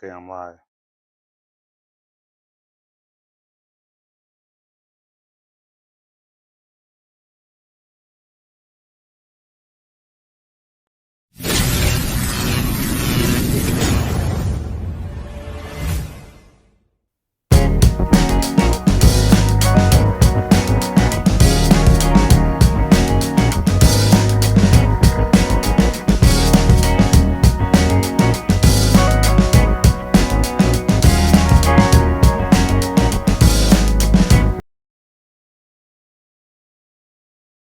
Okay, I'm live.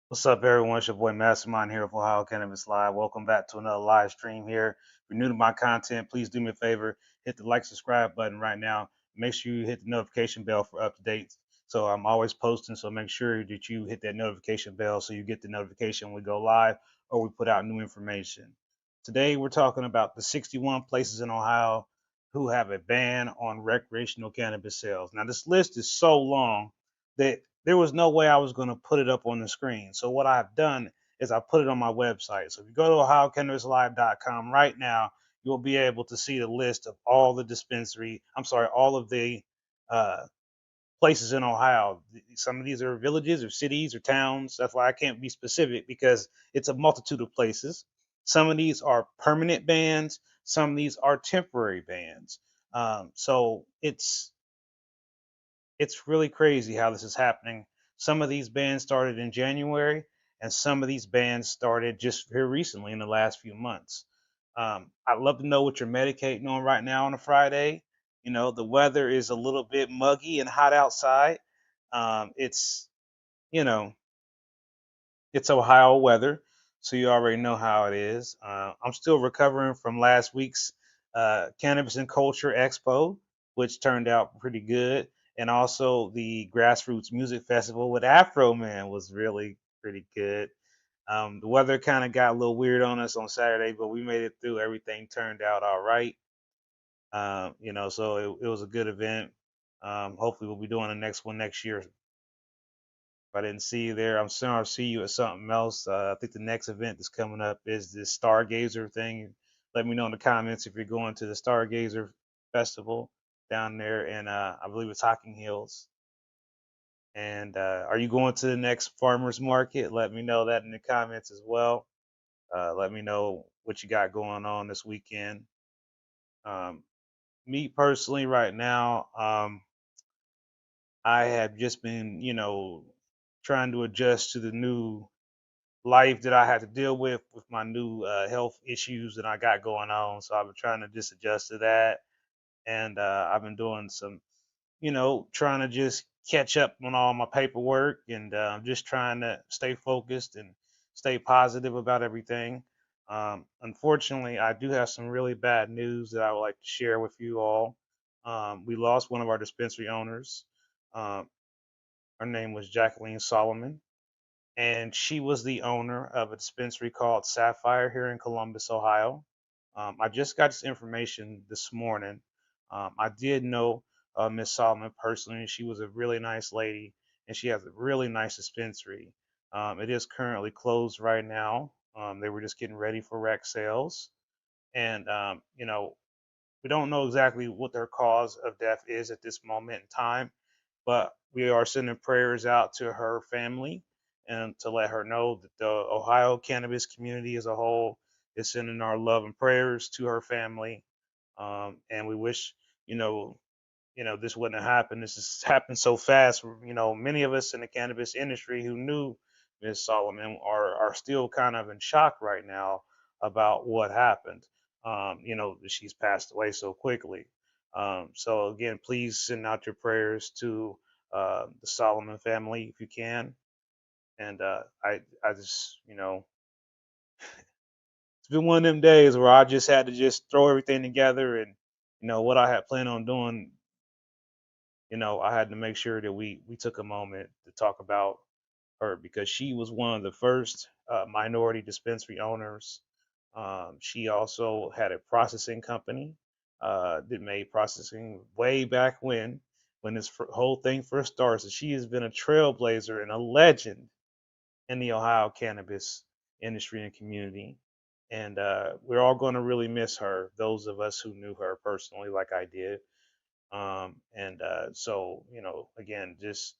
What's up, everyone? It's your boy Mastermind here of Ohio Cannabis Live. Welcome back to another live stream here. If you're new to my content, please do me a favor, hit the like, subscribe button right now. Make sure you hit the notification bell for up to date. So I'm always posting, so make sure that you hit that notification bell so you get the notification when we go live or we put out new information. Today, we're talking about the 61 places in Ohio who have a ban on recreational cannabis sales. Now, this list is so long that there was no way I was going to put it up on the screen. So what I've done is I put it on my website. So if you go to ohiocannabislive.com right now, you'll be able to see the list of all the all of the uh, places in Ohio. Some of these are villages or cities or towns. That's why I can't be specific because it's a multitude of places. Some of these are permanent bans. Some of these are temporary bans. So it's really crazy how this is happening. Some of these bans started in January, and some of these bans started just here recently in the last few months. I'd love to know what you're medicating on right now on a Friday. You know, the weather is a little bit muggy and hot outside. It's, you know, it's Ohio weather, so you already know how it is. I'm still recovering from last week's Cannabis and Culture Expo, which turned out pretty good, and also the Grassroots Music Festival with Afro Man was really pretty good. The weather kind of got a little weird on us on Saturday, but we made it through. Everything turned out all right. So it was a good event. Hopefully, we'll be doing the next one next year. If I didn't see you there, I'm sure I'll see you at something else. I think the next event that's coming up is this Stargazer thing. Let me know in the comments if you're going to the Stargazer Festival down there in, I believe it's Hocking Hills. And are you going to the next farmers market? Let me know that in the comments as well. Let me know what you got going on this weekend. Um, Me personally, right now, I have just been, trying to adjust to the new life that I had to deal with my new health issues that I got going on. So I've been trying to just adjust to that, and I've been doing some, trying to just catch up on all my paperwork and just trying to stay focused and stay positive about everything. Unfortunately, I do have some really bad news that I would like to share with you all. We lost one of our dispensary owners. Um, Her name was Jacqueline Solomon, and she was the owner of a dispensary called Sapphire here in Columbus, Ohio. I just got this information this morning. I did know Miss Solomon personally. She was a really nice lady, and she has a really nice dispensary. It is currently closed right now. They were just getting ready for rec sales, and we don't know exactly what their cause of death is at this moment in time, but we are sending prayers out to her family and to let her know that the Ohio cannabis community as a whole is sending our love and prayers to her family. And we wish, you know, this wouldn't have happened. This has happened so fast. Many of us in the cannabis industry who knew Ms. Solomon are still kind of in shock right now about what happened. That she's passed away so quickly. So again, please send out your prayers to the Solomon family if you can. And I just, it's been one of them days where I just had to just throw everything together and, what I had planned on doing. I had to make sure that we took a moment to talk about her because she was one of the first minority dispensary owners. She also had a processing company that made processing way back when this whole thing first started. So she has been a trailblazer and a legend in the Ohio cannabis industry and community. and we're all going to really miss her. Those of us who knew her personally, like I did. And so, again, just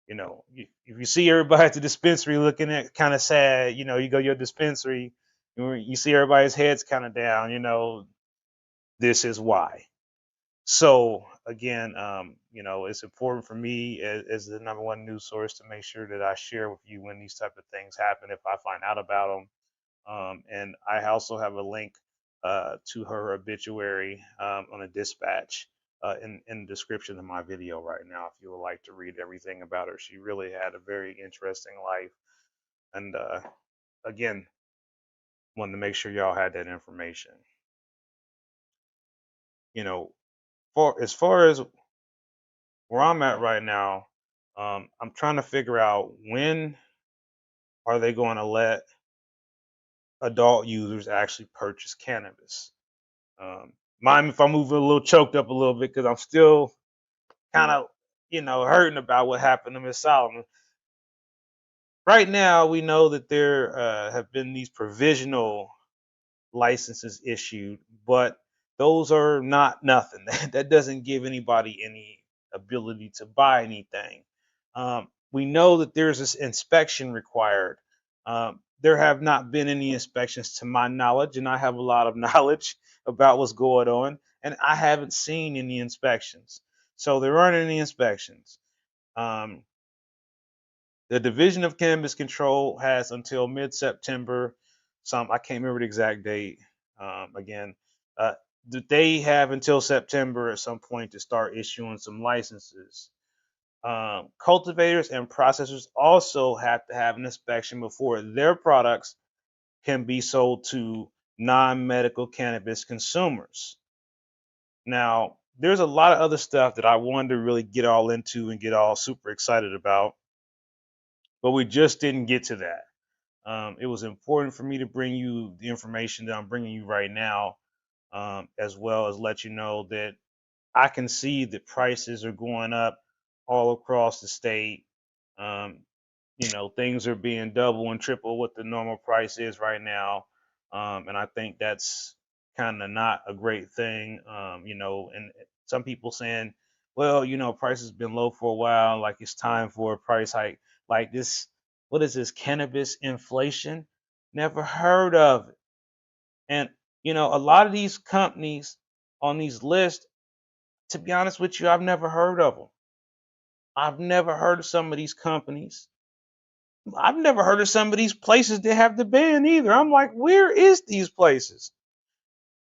if you see everybody at the dispensary looking at kind of sad, you go to your dispensary, you see everybody's heads kind of down, this is why. So again, it's important for me as the number one news source to make sure that I share with you when these type of things happen if I find out about them. And I also have a link to her obituary on a dispatch in the description of my video right now if you would like to read everything about her. She really had a very interesting life. And again, wanted to make sure y'all had that information. As far as where I'm at right now, I'm trying to figure out when are they going to let adult users actually purchase cannabis. Mind if I move a little choked up a little bit because I'm still kind of, hurting about what happened to Miss Solomon. Right now, we know that there have been these provisional licenses issued, but those are not nothing. That doesn't give anybody any ability to buy anything. We know that there's this inspection required. There have not been any inspections to my knowledge, and I have a lot of knowledge about what's going on, and I haven't seen any inspections. So there aren't any inspections. Um, the Division of Cannabis Control has until mid-September. I can't remember the exact date. Again, uh, they have until September at some point to start issuing some licenses. Cultivators and processors also have to have an inspection before their products can be sold to non-medical cannabis consumers. Now, there's a lot of other stuff that I wanted to really get all into and get all super excited about, but we just didn't get to that. It was important for me to bring you the information that I'm bringing you right now, as well as let you know that I can see that prices are going up all across the state. Um, things are being double and triple what the normal price is right now. And I think that's kind of not a great thing. And some people saying, well, price has been low for a while, like it's time for a price hike. Like this, what is this, cannabis inflation? Never heard of it. And, a lot of these companies on these lists, to be honest with you, I've never heard of them. I've never heard of some of these companies. I've never heard of some of these places that have the ban either. I'm like, where is these places?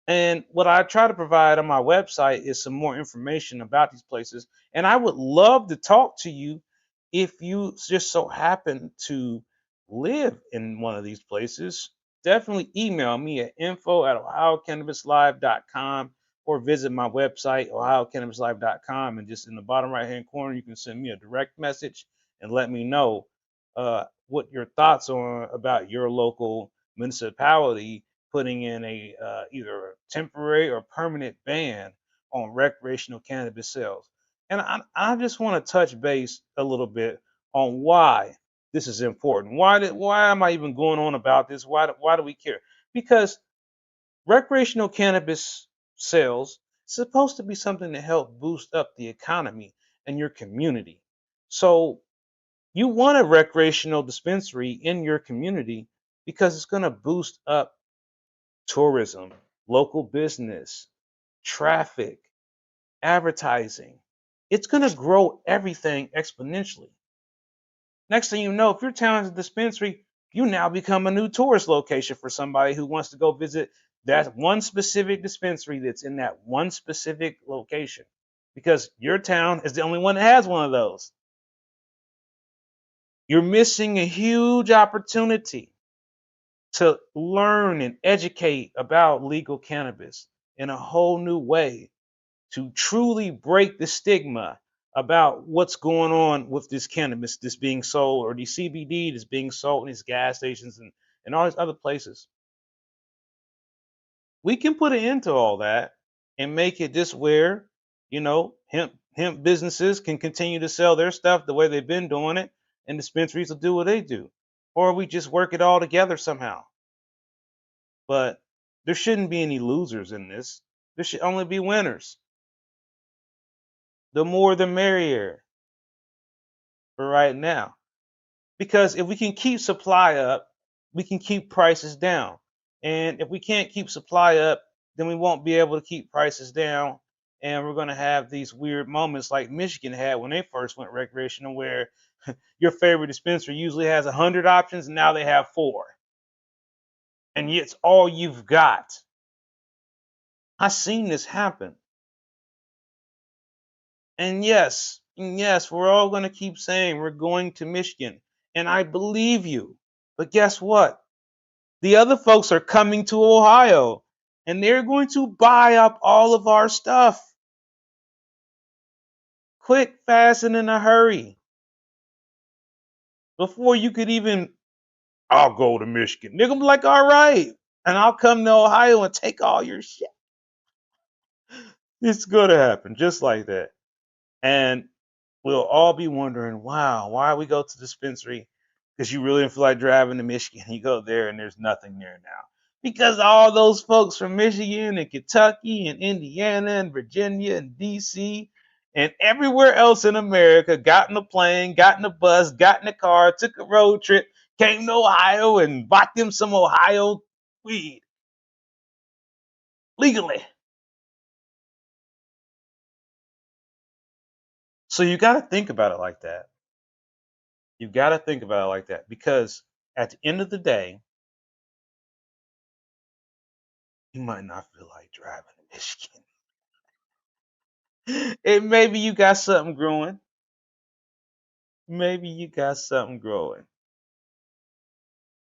And what I try to provide on my website is some more information about these places. And I would love to talk to you if you just so happen to live in one of these places. Definitely email me at info@ohiocannabislive.com or visit my website, ohiocannabislive.com. And just in the bottom right hand corner, you can send me a direct message and let me know what your thoughts are about your local municipality putting in a either a temporary or permanent ban on recreational cannabis sales. And I just want to touch base a little bit on why this is important. Why am I even going on about this? Why do we care? Because recreational cannabis sales is supposed to be something to help boost up the economy and your community. So you want a recreational dispensary in your community because it's going to boost up tourism, local business, traffic, advertising. It's going to grow everything exponentially. Next thing you know, if your town is a dispensary, you now become a new tourist location for somebody who wants to go visit that one specific dispensary that's in that one specific location because your town is the only one that has one of those. You're missing a huge opportunity to learn and educate about legal cannabis in a whole new way, to truly break the stigma about what's going on with this cannabis that's being sold or the CBD that's being sold in these gas stations and all these other places. We can put an end to all that and make it just where, hemp businesses can continue to sell their stuff the way they've been doing it and dispensaries will do what they do. Or we just work it all together somehow. But there shouldn't be any losers in this. There should only be winners. The more the merrier for right now. Because if we can keep supply up, we can keep prices down. And if we can't keep supply up, then we won't be able to keep prices down. And we're going to have these weird moments like Michigan had when they first went recreational, where your favorite dispensary usually has 100 options, and now they have four. And it's all you've got. I've seen this happen. And yes, we're all going to keep saying we're going to Michigan. And I believe you. But guess what? The other folks are coming to Ohio and they're going to buy up all of our stuff quick, fast, and in a hurry. Before you could even, I'll go to Michigan. They're going to be like, all right. And I'll come to Ohio and take all your shit. It's going to happen just like that. And we'll all be wondering, wow, why we go to the dispensary? Because you really didn't feel like driving to Michigan. You go there and there's nothing there now. Because all those folks from Michigan and Kentucky and Indiana and Virginia and DC and everywhere else in America got in a plane, got in a bus, got in a car, took a road trip, came to Ohio and bought them some Ohio weed legally. So you got to think about it like that. You got to think about it like that because at the end of the day, you might not feel like driving to Michigan. And maybe you got something growing. Maybe you got something growing.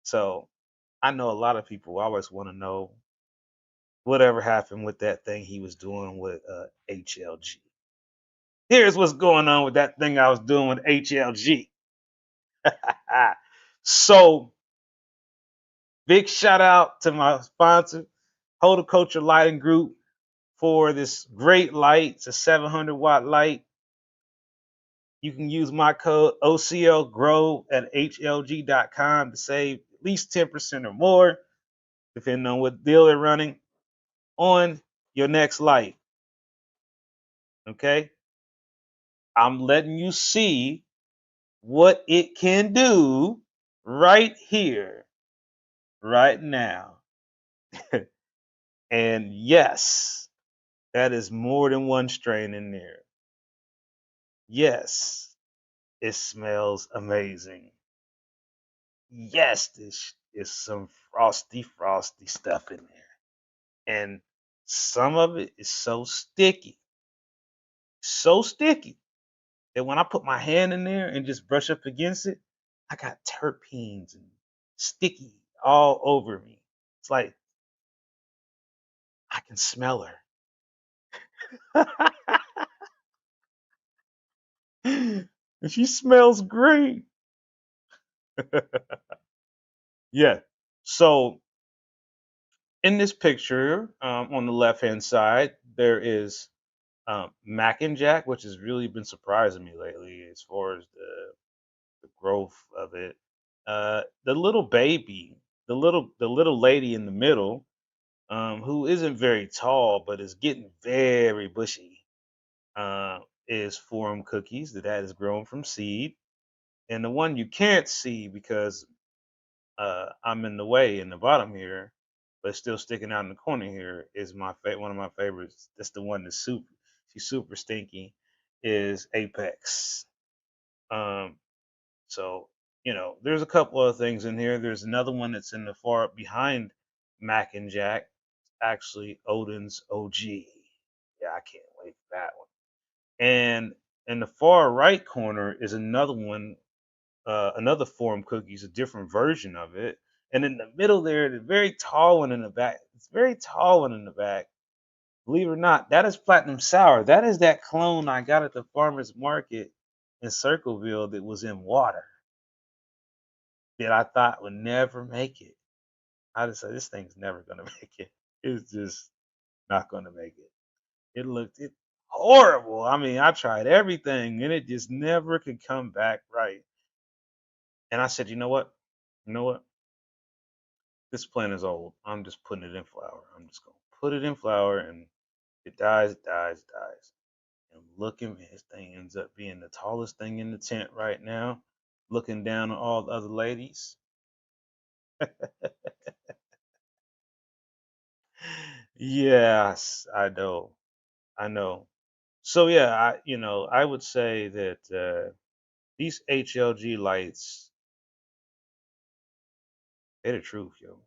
So I know a lot of people always want to know whatever happened with that thing he was doing with HLG. Here's what's going on with that thing I was doing with HLG. So big shout out to my sponsor, Horticulture Lighting Group, for this great light. It's a 700-watt light. You can use my code OCLGROW at HLG.com to save at least 10% or more, depending on what deal they're running, on your next light. Okay? I'm letting you see what it can do right here, right now. And yes, that is more than one strain in there. Yes, it smells amazing. Yes, this is some frosty, frosty stuff in there. And some of it is so sticky that when I put my hand in there and just brush up against it, I got terpenes and sticky all over me. It's like I can smell her. And she smells great. Yeah. So in this picture, on the left hand side, there is Mac and Jack, which has really been surprising me lately as far as the growth of it. The little baby, the little lady in the middle, who isn't very tall but is getting very bushy, is Forum Cookies that is grown from seed. And the one you can't see because I'm in the way in the bottom here, but still sticking out in the corner here is one of my favorites. That's the one that's she's super stinky. Is Apex. Um, so there's a couple of things in here. There's another one that's in the far behind Mac and Jack. Actually, Odin's OG. Yeah, I can't wait for that one. And in the far right corner is another one, another Forum Cookies, a different version of it. And in the middle there, the very tall one in the back. It's very tall one in the back. Believe it or not, that is Platinum Sour. That is that clone I got at the farmer's market in Circleville that was in water that I thought would never make it. I just said, this thing's never going to make it. It's just not going to make it. It horrible. I mean, I tried everything and it just never could come back right. And I said, you know what? You know what? This plant is old. I'm just putting it in flower. I'm just gonna put it in flower, and it dies, it dies, it dies. And look at me, this thing ends up being the tallest thing in the tent right now, looking down on all the other ladies. Yes, I know. I know. So yeah, I would say that these HLG lights, they're the truth, yo.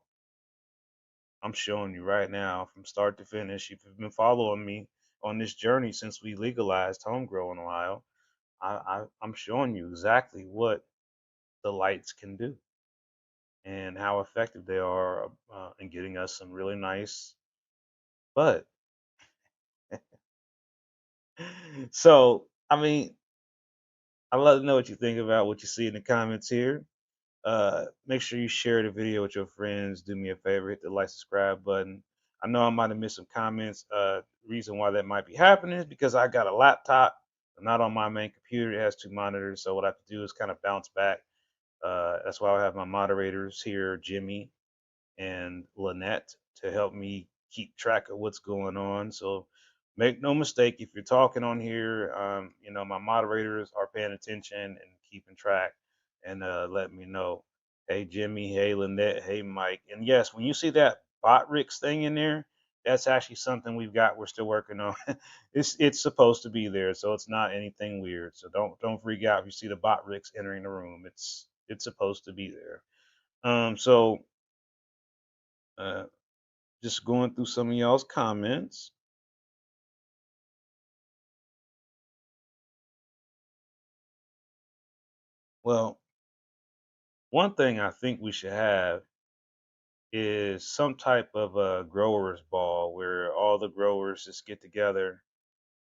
I'm showing you right now from start to finish. If you've been following me on this journey since we legalized home grow in Ohio, I'm showing you exactly what the lights can do and how effective they are in getting us some really nice bud. So, I mean, I'd love to know what you think about what you see in the comments here. Make sure you share the video with your friends. Do me a favor, hit the like, subscribe button. I know I might have missed some comments. Reason why that might be happening is because I got a laptop, not on my main computer. It has two monitors, so what I have to do is kind of bounce back. That's why I have my moderators here, Jimmy and Lynette, to help me keep track of what's going on. So make no mistake, if you're talking on here, my moderators are paying attention and keeping track and let me know. Hey Jimmy, hey Lynette, hey Mike. And yes, when you see that Botrix thing in there, that's actually something we've got. We're still working on. It's supposed to be there, so it's not anything weird. So don't freak out if you see the Botrix entering the room. It's supposed to be there. So uh, just going through some of y'all's comments. Well, one thing I think we should have is some type of a growers ball where all the growers just get together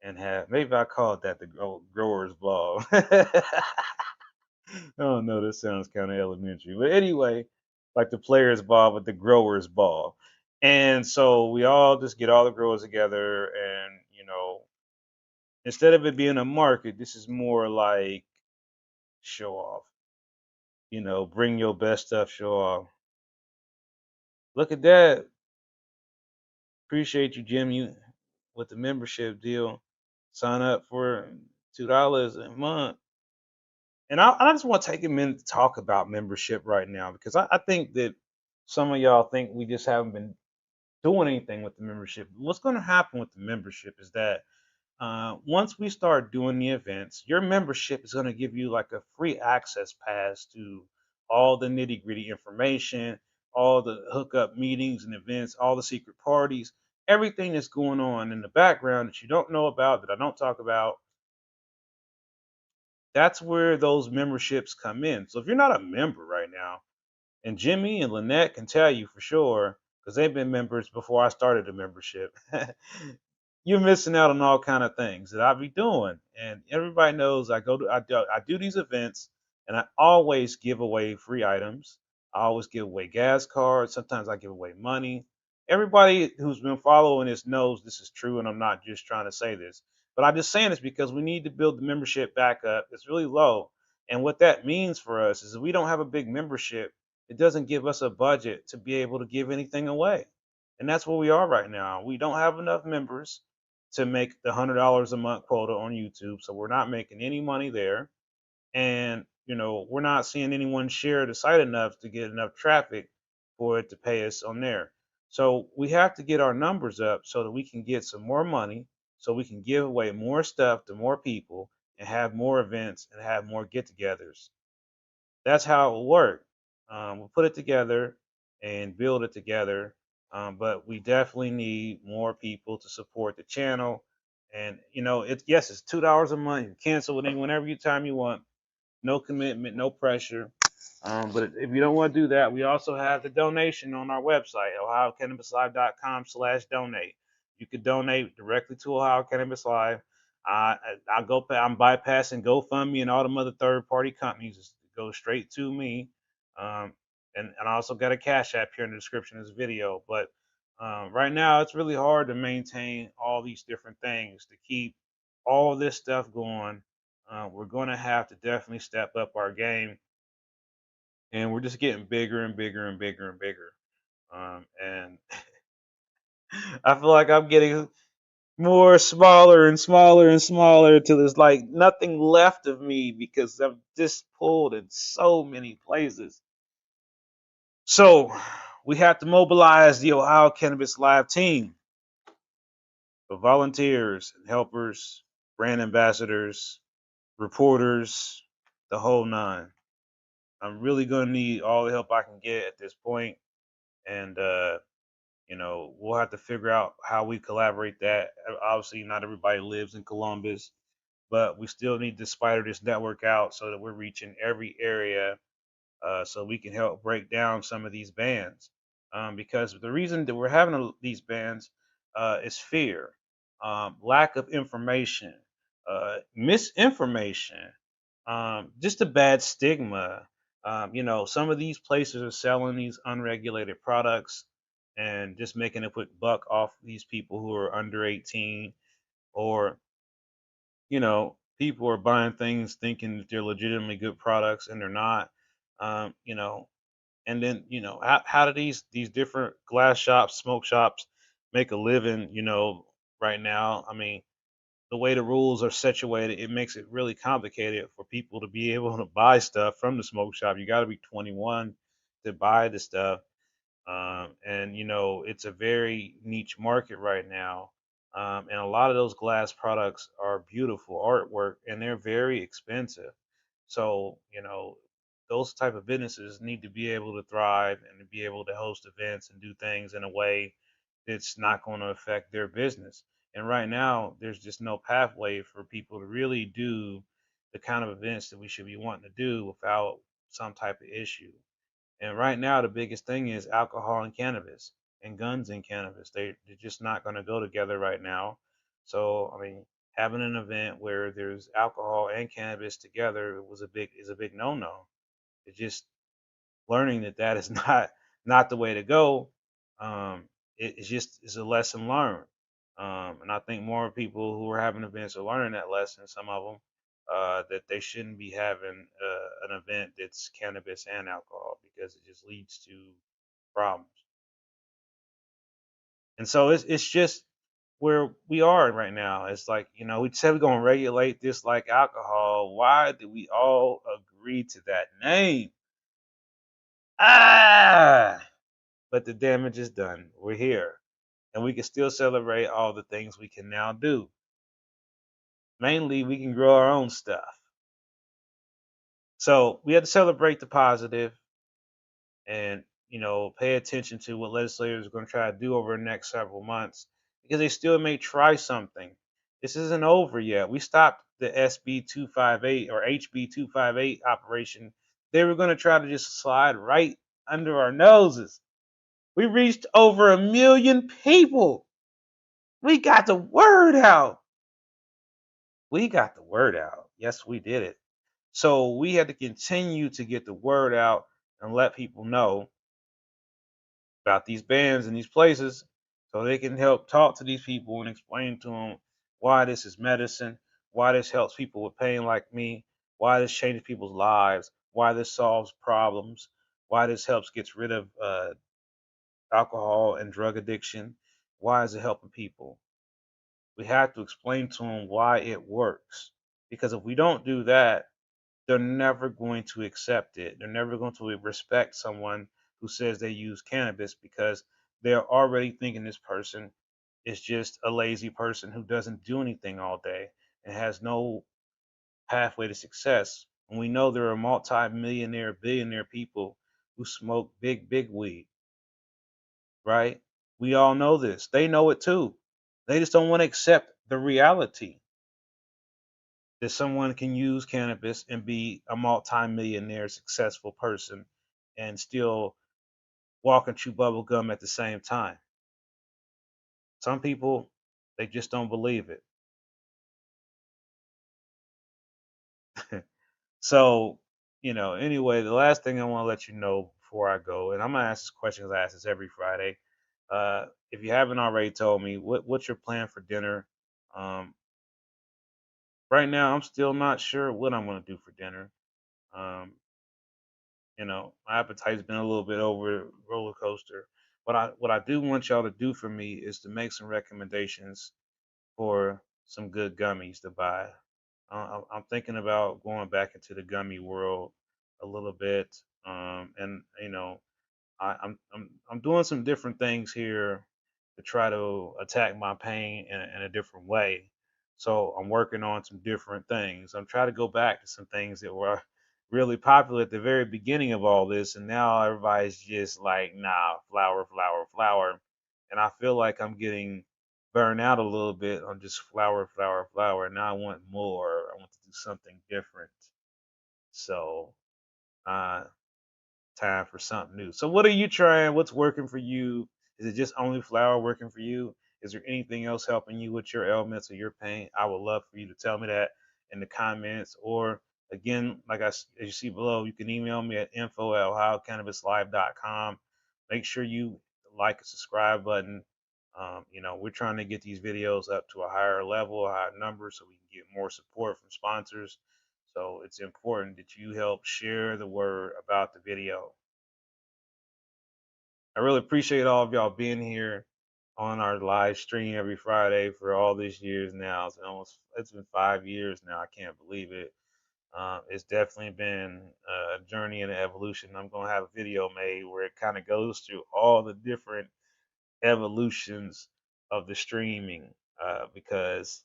and have, maybe I call it that, the growers ball. I don't know, this sounds kind of elementary. But anyway, like the players ball with the growers ball. And so we all just get all the growers together and, instead of it being a market, this is more like show off. Bring your best stuff, show off. Look at that. Appreciate you, Jim. You with the membership deal. Sign up for $2 a month. And I just want to take a minute to talk about membership right now because I think that some of y'all think we just haven't been doing anything with the membership. What's going to happen with the membership is that once we start doing the events, your membership is going to give you like a free access pass to all the nitty gritty information, all the hookup meetings and events, all the secret parties, everything that's going on in the background that you don't know about, that I don't talk about. That's where those memberships come in. So if you're not a member right now, and Jimmy and Lynette can tell you for sure, because they've been members before I started the membership. You're missing out on all kind of things that I be doing. And everybody knows I do these events, and I always give away free items. I always give away gas cards. Sometimes I give away money. Everybody who's been following this knows this is true, and I'm not just trying to say this. But I'm just saying this because we need to build the membership back up. It's really low. And what that means for us is if we don't have a big membership, it doesn't give us a budget to be able to give anything away. And that's where we are right now. We don't have enough members to make the $100 a month quota on YouTube. So we're not making any money there. And, we're not seeing anyone share the site enough to get enough traffic for it to pay us on there. So we have to get our numbers up so that we can get some more money, so we can give away more stuff to more people and have more events and have more get togethers. That's how it will work. We'll put it together and build it together. But we definitely need more people to support the channel. And it's yes, it's $2 a month. You can cancel it whenever you time you want. No commitment, no pressure. But if you don't want to do that, we also have the donation on our website, ohiocannabislive.com/donate. You could donate directly to Ohio Cannabis Live. I'm bypassing GoFundMe and all them other third-party companies. It goes straight to me. Um, and I also got a Cash App here in the description of this video. But right now, it's really hard to maintain all these different things to keep all this stuff going. We're going to have to definitely step up our game, and we're just getting bigger and bigger and bigger and bigger. And I feel like I'm getting more smaller and smaller and smaller until there's like nothing left of me because I'm just pulled in so many places. So we have to mobilize the Ohio Cannabis Live team of volunteers and helpers, brand ambassadors, reporters, the whole nine. I'm really going to need all the help I can get at this point, and we'll have to figure out how we collaborate that. Obviously, not everybody lives in Columbus, but we still need to spider this network out so that we're reaching every area, so we can help break down some of these bans. Because the reason that we're having these bans is fear, lack of information, misinformation, just a bad stigma. Some of these places are selling these unregulated products and just making a quick buck off these people who are under 18, or people are buying things thinking that they're legitimately good products and they're not. Um, you know, and then how do these different glass shops, smoke shops make a living? Right now, I mean, the way the rules are situated, it makes it really complicated for people to be able to buy stuff from the smoke shop. You got to be 21 to buy the stuff. And it's a very niche market right now. And a lot of those glass products are beautiful artwork and they're very expensive. So those type of businesses need to be able to thrive and to be able to host events and do things in a way that's not going to affect their business. And right now there's just no pathway for people to really do the kind of events that we should be wanting to do without some type of issue. And right now, the biggest thing is alcohol and cannabis, and guns and cannabis. They're just not going to go together right now. So, I mean, having an event where there's alcohol and cannabis together is a big no no. It's just learning that that is not the way to go. It's a lesson learned. And I think more people who are having events are learning that lesson. Some of them, that they shouldn't be having an event that's cannabis and alcohol because it just leads to problems. And so it's just where we are right now. It's like we said we're gonna regulate this like alcohol. Why did we all agree to that name? Ah, but the damage is done. We're here, and we can still celebrate all the things we can now do. Mainly, we can grow our own stuff. So we have to celebrate the positive and pay attention to what legislators are going to try to do over the next several months because they still may try something. This isn't over yet. We stopped the SB 258 or HB 258 operation. They were going to try to just slide right under our noses. We reached over 1 million people. We got the word out. We got the word out. Yes, we did it. So we had to continue to get the word out and let people know about these bands and these places so they can help talk to these people and explain to them why this is medicine, why this helps people with pain like me, why this changes people's lives, why this solves problems, why this helps gets rid of alcohol and drug addiction, why is it helping people. We have to explain to them why it works, because if we don't do that, they're never going to accept it. They're never going to respect someone who says they use cannabis because they're already thinking this person is just a lazy person who doesn't do anything all day and has no pathway to success. And we know there are multi-millionaire, billionaire people who smoke big weed, right? We all know this. They know it too. They just don't want to accept the reality that someone can use cannabis and be a multi-millionaire successful person and still walk and chew bubble gum at the same time. Some people, they just don't believe it. So, anyway, the last thing I want to let you know before I go, and I'm gonna ask this question because I ask this every Friday. If you haven't already told me, what's your plan for dinner? Um, right now, I'm still not sure what I'm gonna do for dinner. Um, my appetite's been a little bit over roller coaster. what I do want y'all to do for me is to make some recommendations for some good gummies to buy. I'm thinking about going back into the gummy world a little bit, and I'm doing some different things here to try to attack my pain in a different way. So I'm working on some different things. I'm trying to go back to some things that were really popular at the very beginning of all this, and now everybody's just like, nah, flower, flower, flower. And I feel like I'm getting burned out a little bit on just flower, flower, flower. Now I want more. I want to do something different. So uh, time for something new. So what are you trying? What's working for you? Is it just only flower working for you? Is there anything else helping you with your ailments or your pain? I would love for you to tell me that in the comments. Or again, as you see below, you can email me at info@ohiocannabislive.com. Make sure you like and subscribe button. We're trying to get these videos up to a higher level, a higher number, so we can get more support from sponsors. So it's important that you help share the word about the video. I really appreciate all of y'all being here on our live stream every Friday for all these years now. It's been 5 years now. I can't believe it. It's definitely been a journey and an evolution. I'm gonna have a video made where it kind of goes through all the different evolutions of the streaming. Because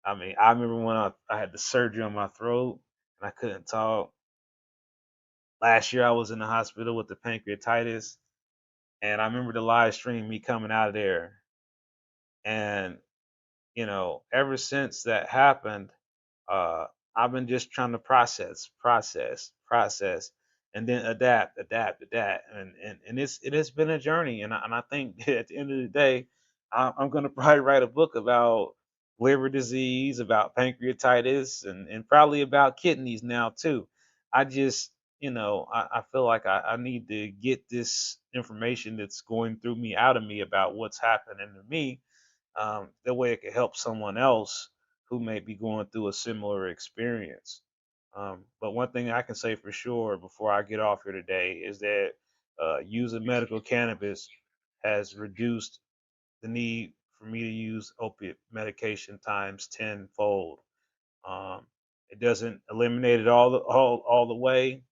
I remember when I had the surgery on my throat and I couldn't talk. Last year I was in the hospital with the pancreatitis, and I remember the live stream me coming out of there. And ever since that happened, uh, I've been just trying to process, and then adapt, and it has been a journey. And I think at the end of the day, I'm gonna probably write a book about liver disease, about pancreatitis, and probably about kidneys now too. I just I feel like I need to get this information that's going through me out of me about what's happening to me, that way it could help someone else who may be going through a similar experience. But one thing I can say for sure before I get off here today is that using medical cannabis has reduced the need for me to use opiate medication times tenfold. Um, it doesn't eliminate it all the way,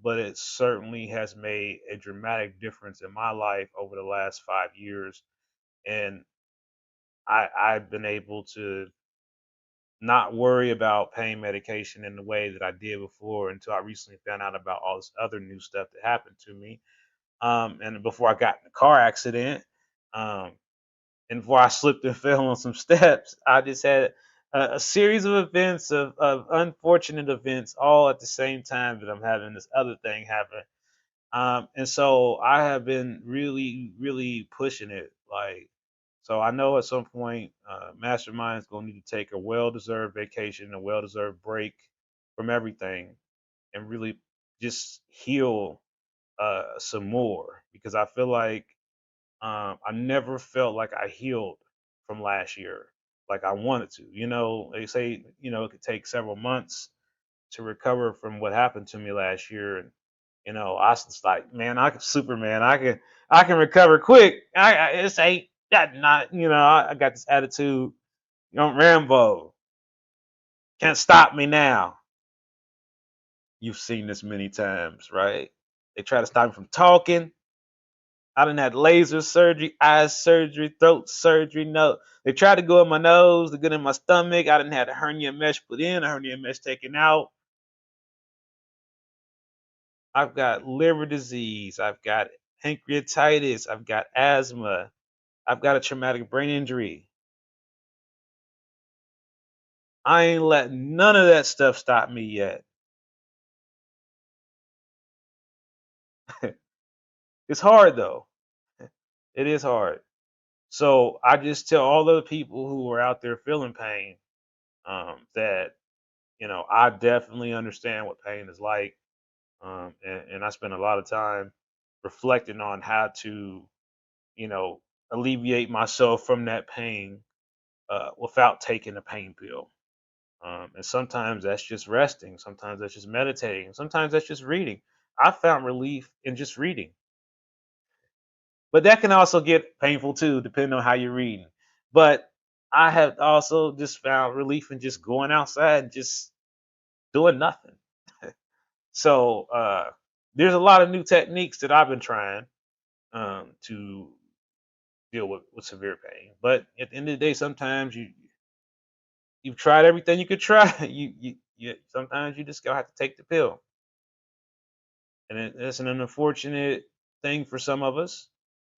but it certainly has made a dramatic difference in my life over the last 5 years. And I've been able to not worry about pain medication in the way that I did before until I recently found out about all this other new stuff that happened to me. And before I got in a car accident, um, and before I slipped and fell on some steps, I just had a series of events of unfortunate events all at the same time that I'm having this other thing happen. And so I have been really, really pushing it. So I know at some point, Mastermind is going to need to take a well-deserved vacation, a well-deserved break from everything, and really just heal some more, because I feel like I never felt like I healed from last year like I wanted to. They say it could take several months to recover from what happened to me last year. And I was like, man, I can Superman. I can recover quick. It's ain't that not. I got this attitude. Rambo can't stop me now. You've seen this many times, right? They try to stop me from talking. I done had laser surgery, eye surgery, throat surgery. No, they tried to go in my nose, to get in my stomach. I didn't have a hernia mesh put in, a hernia mesh taken out. I've got liver disease. I've got pancreatitis. I've got asthma. I've got a traumatic brain injury. I ain't let none of that stuff stop me yet. It's hard though. It is hard. So I just tell all the people who are out there feeling pain, that I definitely understand what pain is like, and I spend a lot of time reflecting on how to you know alleviate myself from that pain, without taking a pain pill. And sometimes that's just resting. Sometimes that's just meditating. Sometimes that's just reading. I found relief in just reading. But that can also get painful too, depending on how you're reading. But I have also just found relief in just going outside and just doing nothing. So there's a lot of new techniques that I've been trying to deal with severe pain. But at the end of the day, sometimes you've tried everything you could try. You sometimes you just gonna have to take the pill, and it's an unfortunate thing for some of us.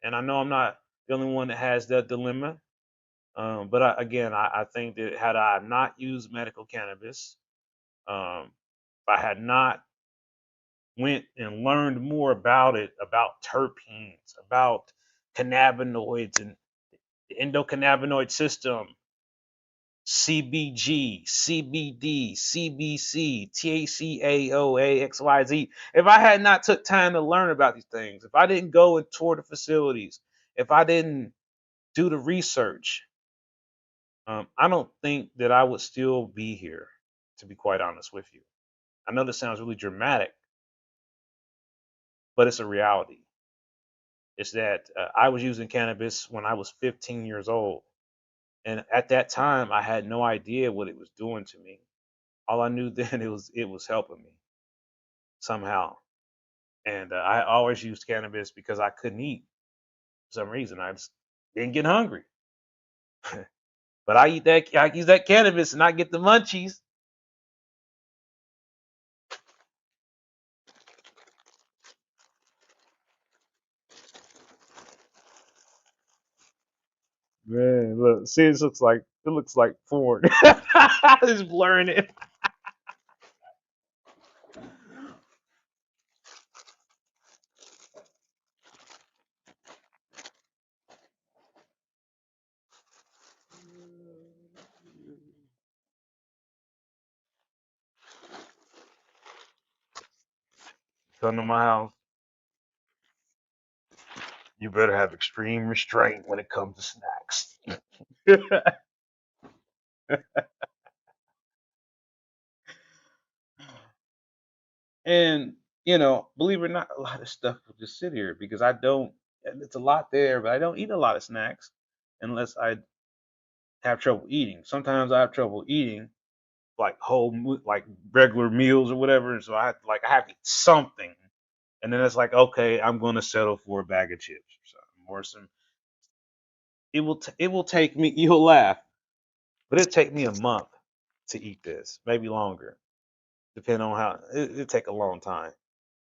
And I know I'm not the only one that has that dilemma. But again, I think that had I not used medical cannabis, if I had not went and learned more about it, about terpenes, about cannabinoids and the endocannabinoid system, CBG, CBD, CBC, THCAO, AXYZ. If I had not took time to learn about these things, if I didn't go and tour the facilities, if I didn't do the research, I don't think that I would still be here, to be quite honest with you. I know this sounds really dramatic, but it's a reality. It's that I was using cannabis when I was 15 years old. And at that time, I had no idea what it was doing to me. All I knew then it was helping me somehow. And I always used cannabis because I couldn't eat for some reason. I just didn't get hungry. But I use that cannabis and I get the munchies. Man, look, see, it looks like porn. Just blurring it. Come to my house. You better have extreme restraint when it comes to snacks. And believe it or not, a lot of stuff will just sit here because I don't. It's a lot there, but I don't eat a lot of snacks unless I have trouble eating. Sometimes I have trouble eating like like regular meals or whatever, and so I have to eat something, and then it's like okay, I'm going to settle for a bag of chips or something, or some. It will take me. You'll laugh, but it'll take me a month to eat this, maybe longer, depending on how. It'll take a long time.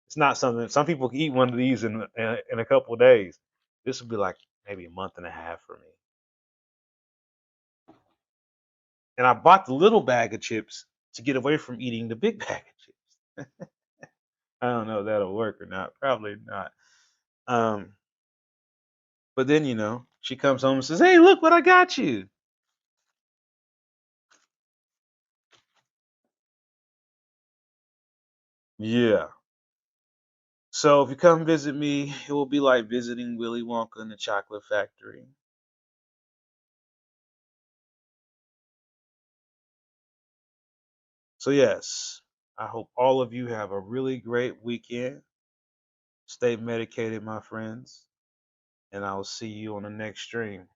It's not something some people can eat one of these in a couple of days. This would be like maybe a month and a half for me. And I bought the little bag of chips to get away from eating the big bag of chips. I don't know if that'll work or not. Probably not. Um, but then she comes home and says, "Hey, look what I got you." Yeah. So if you come visit me, it will be like visiting Willy Wonka in the chocolate factory. So yes, I hope all of you have a really great weekend. Stay medicated, my friends, and I will see you on the next stream.